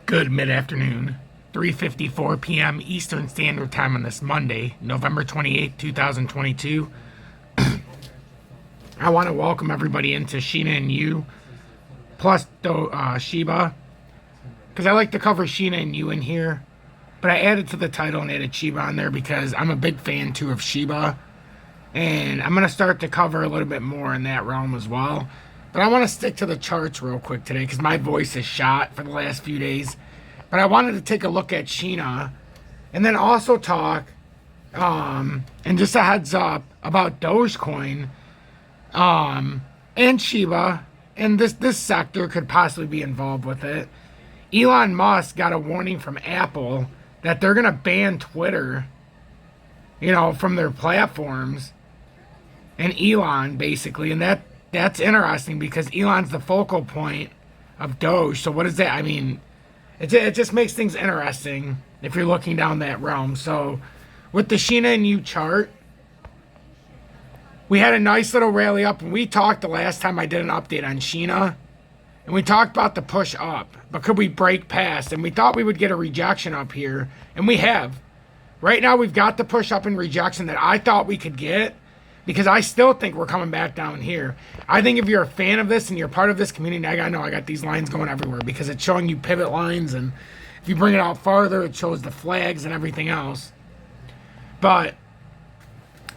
Good mid-afternoon, 3:54 p.m. Eastern Standard Time on this Monday, November 28, 2022. I want to welcome everybody into SHINA and U, plus Shiba, because I like to cover SHINA and U in here, but I added to the title and added Shiba on there because I'm a big fan, too, of Shiba, and I'm going to start to cover a little bit more in that realm as well. But I want to stick to the charts real quick today because my voice is shot for the last few days. But I wanted to take a look at SHINA and then also talk, and just a heads up, about Dogecoin and Shiba. And this sector could possibly be involved with it. Elon Musk got a warning from Apple that they're going to ban Twitter, from their platforms. And Elon, basically. And that's interesting because Elon's the focal point of Doge. So what is that? I mean, it just makes things interesting if you're looking down that realm. So with the SHINA and U chart, we had a nice little rally up. And we talked the last time I did an update on SHINA. And we talked about the push up. But could we break past? And we thought we would get a rejection up here. And we have. Right now we've got the push up and rejection that I thought we could get. Because I still think we're coming back down here. I think if you're a fan of this and you're part of this community, I got these lines going everywhere because it's showing you pivot lines, and if you bring it out farther, it shows the flags and everything else. But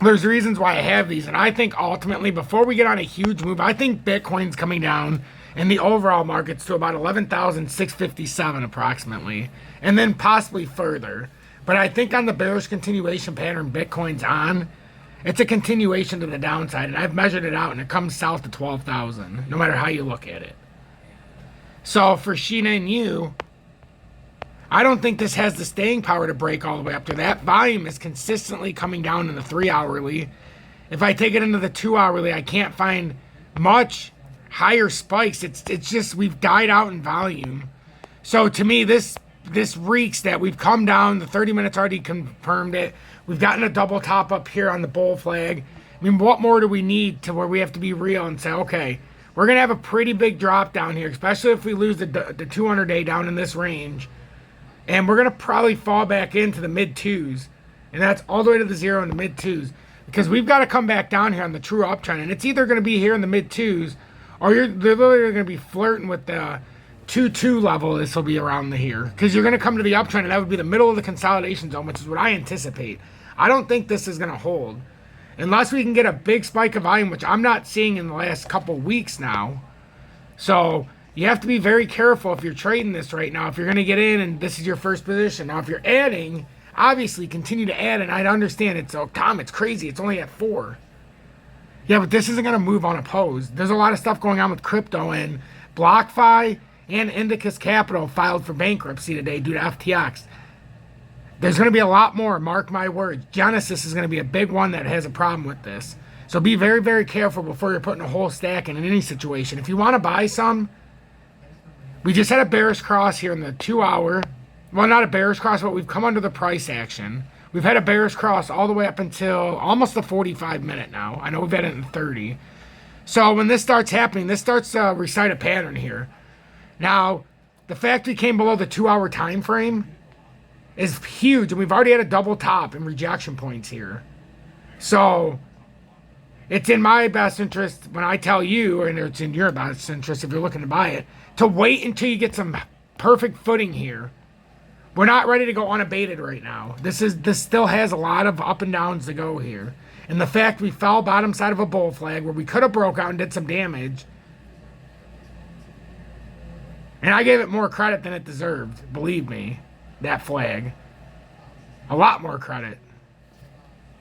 there's reasons why I have these, and I think ultimately, before we get on a huge move, I think Bitcoin's coming down in the overall markets to about 11,657 approximately, and then possibly further. But I think on the bearish continuation pattern Bitcoin's on, it's a continuation to the downside, and I've measured it out, and it comes south to 12,000, no matter how you look at it. So for SHINA and U, I don't think this has the staying power to break all the way up to that. Volume is consistently coming down in the 3-hourly. If I take it into the 2-hourly, I can't find much higher spikes. It's just we've died out in volume. So to me, this reeks that we've come down. The 30 minutes already confirmed it. We've gotten a double top up here on the bull flag. I mean, what more do we need to where we have to be real and say, okay, we're going to have a pretty big drop down here, especially if we lose the 200-day down in this range. And we're going to probably fall back into the mid-twos. And that's all the way to the zero in the mid-twos. Because we've got to come back down here on the true uptrend. And it's either going to be here in the mid-twos, or they're literally going to be flirting with the 2-2 level. This will be around here. Because you're going to come to the uptrend, and that would be the middle of the consolidation zone, which is what I anticipate. I don't think this is going to hold. Unless we can get a big spike of volume, which I'm not seeing in the last couple weeks now. So you have to be very careful if you're trading this right now. If you're going to get in and this is your first position. Now, if you're adding, obviously continue to add. And I understand it's, oh, Tom, it's crazy. It's only at 4. Yeah, but this isn't going to move unopposed. There's a lot of stuff going on with crypto, and BlockFi and Indicus Capital filed for bankruptcy today due to FTX. There's going to be a lot more, mark my words. Genesis is going to be a big one that has a problem with this. So be very, very careful before you're putting a whole stack in any situation. If you want to buy some, we just had a bearish cross here in the 2-hour. Well, not a bearish cross, but we've come under the price action. We've had a bearish cross all the way up until almost the 45-minute now. I know we've had it in 30. So when this starts happening, this starts to recite a pattern here. Now, the fact we came below the 2-hour time frame is huge, and we've already had a double top and rejection points here. So it's in my best interest when I tell you, and it's in your best interest if you're looking to buy it, to wait until you get some perfect footing here. We're not ready to go unabated right now. This still has a lot of up and downs to go here. And the fact we fell bottom side of a bull flag where we could have broke out and did some damage, and I gave it more credit than it deserved, believe me. That flag. A lot more credit.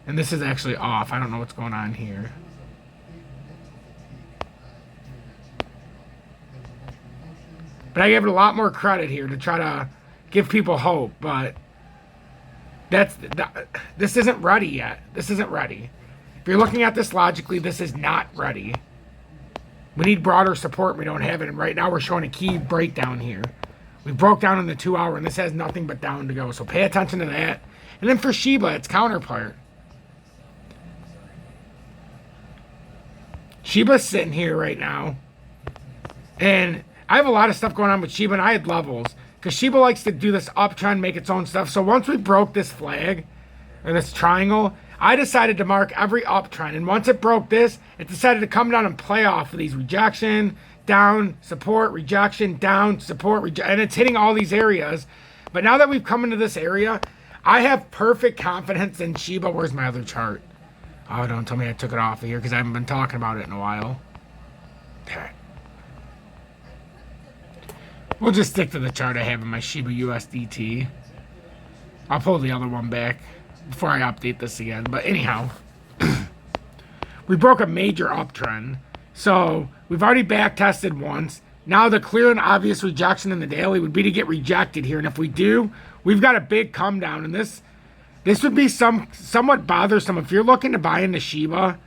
And this is actually off. I don't know what's going on here. But I gave it a lot more credit here to try to give people hope. But this isn't ready yet. This isn't ready. If you're looking at this logically, this is not ready. We need broader support. We don't have it. And right now we're showing a key breakdown here. We broke down in the 2-hour, and this has nothing but down to go. So pay attention to that. And then for Shiba, its counterpart. Shiba's sitting here right now. And I have a lot of stuff going on with Shiba, and I had levels. because Shiba likes to do this uptrend, make its own stuff. So once we broke this flag, or this triangle, I decided to mark every uptrend. And once it broke this, it decided to come down and play off of these rejection, down, support, rejection, down, support, and it's hitting all these areas. But now that we've come into this area, I have perfect confidence in Shiba. Where's my other chart? Oh, don't tell me I took it off of here because I haven't been talking about it in a while. Okay. We'll just stick to the chart I have in my Shiba USDT. I'll pull the other one back before I update this again. But anyhow, we broke a major uptrend. So we've already back tested once. Now the clear and obvious rejection in the daily would be to get rejected here. And if we do, we've got a big come down. And this would be somewhat bothersome if you're looking to buy into Shiba.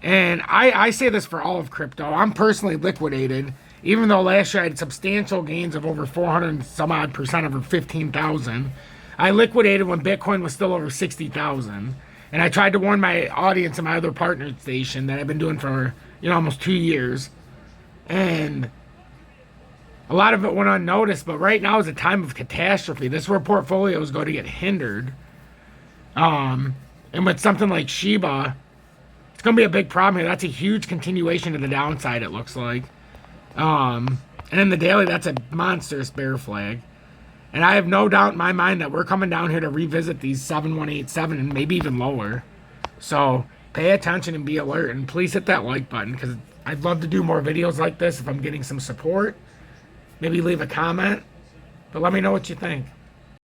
And I say this for all of crypto. I'm personally liquidated. Even though last year I had substantial gains of over 400 some odd percent, over 15,000. I liquidated when Bitcoin was still over 60,000. And I tried to warn my audience and my other partner station that I've been doing for, almost 2 years. And a lot of it went unnoticed, but right now is a time of catastrophe. This is where portfolios go to get hindered. And with something like Shiba, it's going to be a big problem here. That's a huge continuation to the downside, it looks like. And in the daily, that's a monstrous bear flag. And I have no doubt in my mind that we're coming down here to revisit these 7187 and maybe even lower. So pay attention and be alert. And please hit that like button because I'd love to do more videos like this if I'm getting some support. Maybe leave a comment. But let me know what you think.